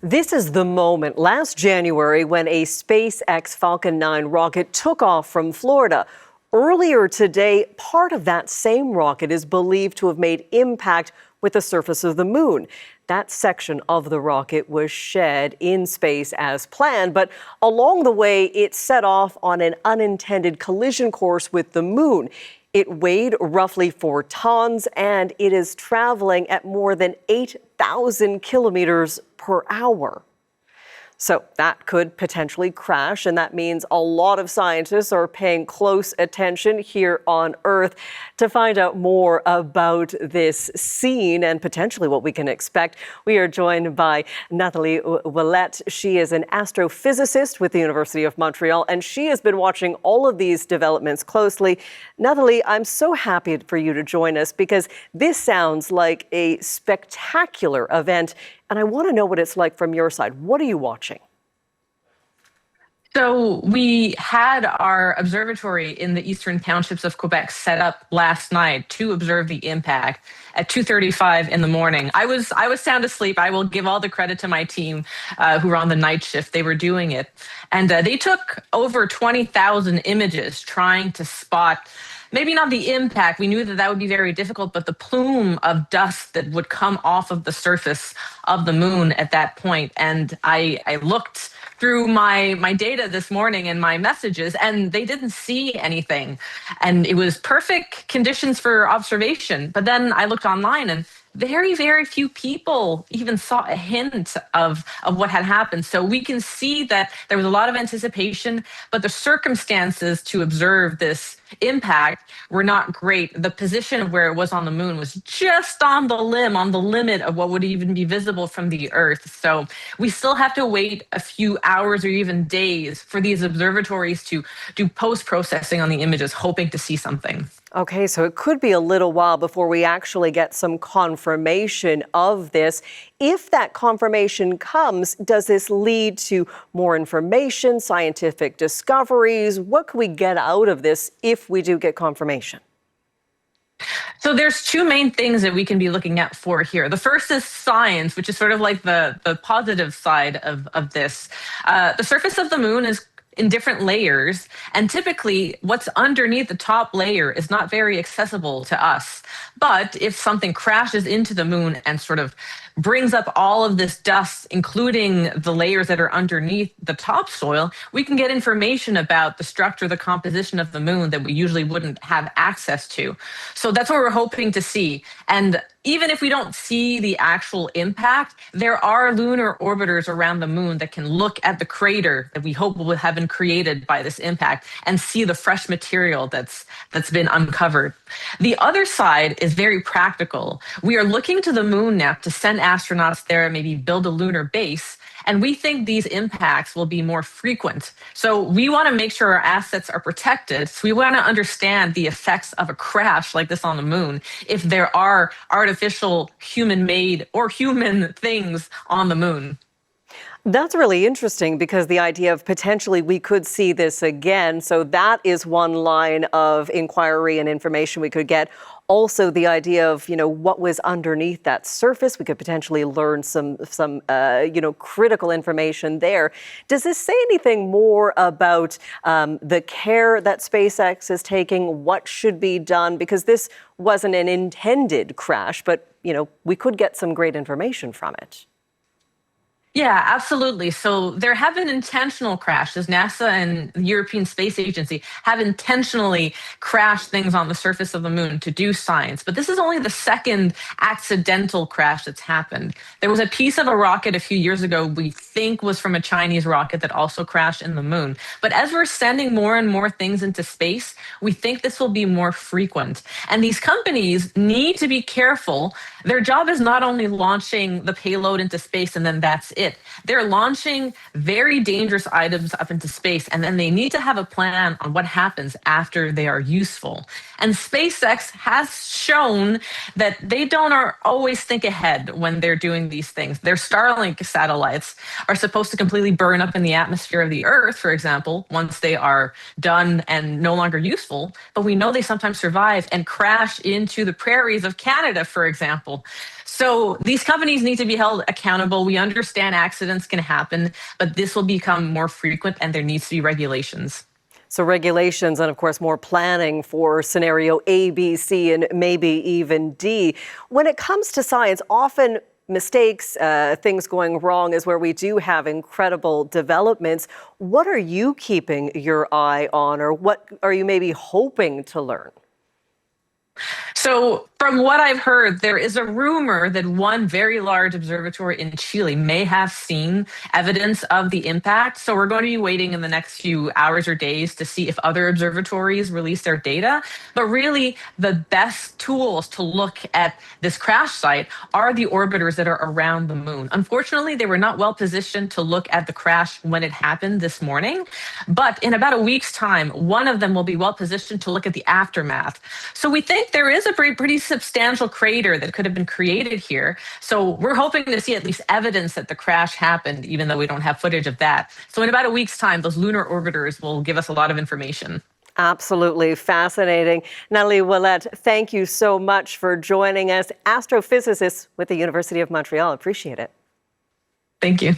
This is the moment last January when a SpaceX Falcon 9 rocket took off from Florida. Earlier today, part of that same rocket is believed to have made impact with the surface of the moon. That section of the rocket was shed in space as planned, but along the way, it set off on an unintended collision course with the moon. It weighed roughly 4 tons, and it is traveling at more than 8,000 kilometers per hour. So that could potentially crash, and that means a lot of scientists are paying close attention here on Earth. To find out more about this scene and potentially what we can expect, we are joined by Nathalie Ouellette. She is an astrophysicist with the University of Montreal, and she has been watching all of these developments closely. Nathalie, I'm so happy for you to join us because this sounds like a spectacular event, and I want to know what it's like from your side. What are you watching? So we had our observatory in the eastern townships of Quebec set up last night to observe the impact at 2:35 in the morning. I was sound asleep. I will give all the credit to my team who were on the night shift. They were doing it. And they took over 20,000 images trying to spot maybe not the impact. We knew that that would be very difficult, but the plume of dust that would come off of the surface of the moon at that point. And I looked through my data this morning and my messages, and they didn't see anything. And it was perfect conditions for observation. But then I looked online, and very, very few people even saw a hint of what had happened. So we can see that there was a lot of anticipation, but the circumstances to observe this impact were not great. The position of where it was on the moon was just on the limit of what would even be visible from the Earth. So we still have to wait a few hours or even days for these observatories to do post-processing on the images, hoping to see something. Okay, so it could be a little while before we actually get some confirmation of this. If that confirmation comes, does this lead to more information, scientific discoveries? What can we get out of this if we do get confirmation? So there's two main things that we can be looking at for here. The first is science, which is sort of like the positive side of this. The surface of the moon is in different layers, and typically what's underneath the top layer is not very accessible to us. But if something crashes into the moon and sort of brings up all of this dust, including the layers that are underneath the topsoil, we can get information about the structure, the composition of the moon that we usually wouldn't have access to. So that's what we're hoping to see. And even if we don't see the actual impact, there are lunar orbiters around the moon that can look at the crater that we hope will have been created by this impact and see the fresh material that's been uncovered. The other side is very practical. We are looking to the moon now to send astronauts there and maybe build a lunar base. And we think these impacts will be more frequent. So we want to make sure our assets are protected. So we want to understand the effects of a crash like this on the moon if there are artificial human-made or human things on the moon. That's really interesting because the idea of potentially we could see this again. So that is one line of inquiry and information we could get. Also, the idea of, what was underneath that surface. We could potentially learn some critical information there. Does this say anything more about the care that SpaceX is taking? What should be done? Because this wasn't an intended crash, but, we could get some great information from it. Yeah, absolutely. So there have been intentional crashes. NASA and the European Space Agency have intentionally crashed things on the surface of the moon to do science. But this is only the second accidental crash that's happened. There was a piece of a rocket a few years ago we think was from a Chinese rocket that also crashed in the moon. But as we're sending more and more things into space, we think this will be more frequent. And these companies need to be careful. Their job is not only launching the payload into space and then that's it. They're launching very dangerous items up into space, and then they need to have a plan on what happens after they are useful. And SpaceX has shown that they don't always think ahead when they're doing these things. Their Starlink satellites are supposed to completely burn up in the atmosphere of the Earth, for example, once they are done and no longer useful. But we know they sometimes survive and crash into the prairies of Canada, for example. So these companies need to be held accountable. We understand understand accidents can happen, but this will become more frequent and there needs to be regulations. So regulations and, of course, more planning for scenario A, B, C, and maybe even D. When it comes to science, often mistakes, things going wrong is where we do have incredible developments. What are you keeping your eye on, or what are you maybe hoping to learn? So from what I've heard, there is a rumor that one very large observatory in Chile may have seen evidence of the impact. So we're going to be waiting in the next few hours or days to see if other observatories release their data. But really, the best tools to look at this crash site are the orbiters that are around the moon. Unfortunately, they were not well positioned to look at the crash when it happened this morning. But in about a week's time, one of them will be well positioned to look at the aftermath. So we think there is a pretty substantial crater that could have been created here. So we're hoping to see at least evidence that the crash happened, even though we don't have footage of that. So in about a week's time, those lunar orbiters will give us a lot of information. Absolutely fascinating. Nathalie Ouellette, thank you so much for joining us. Astrophysicist with the University of Montreal. Appreciate it. Thank you.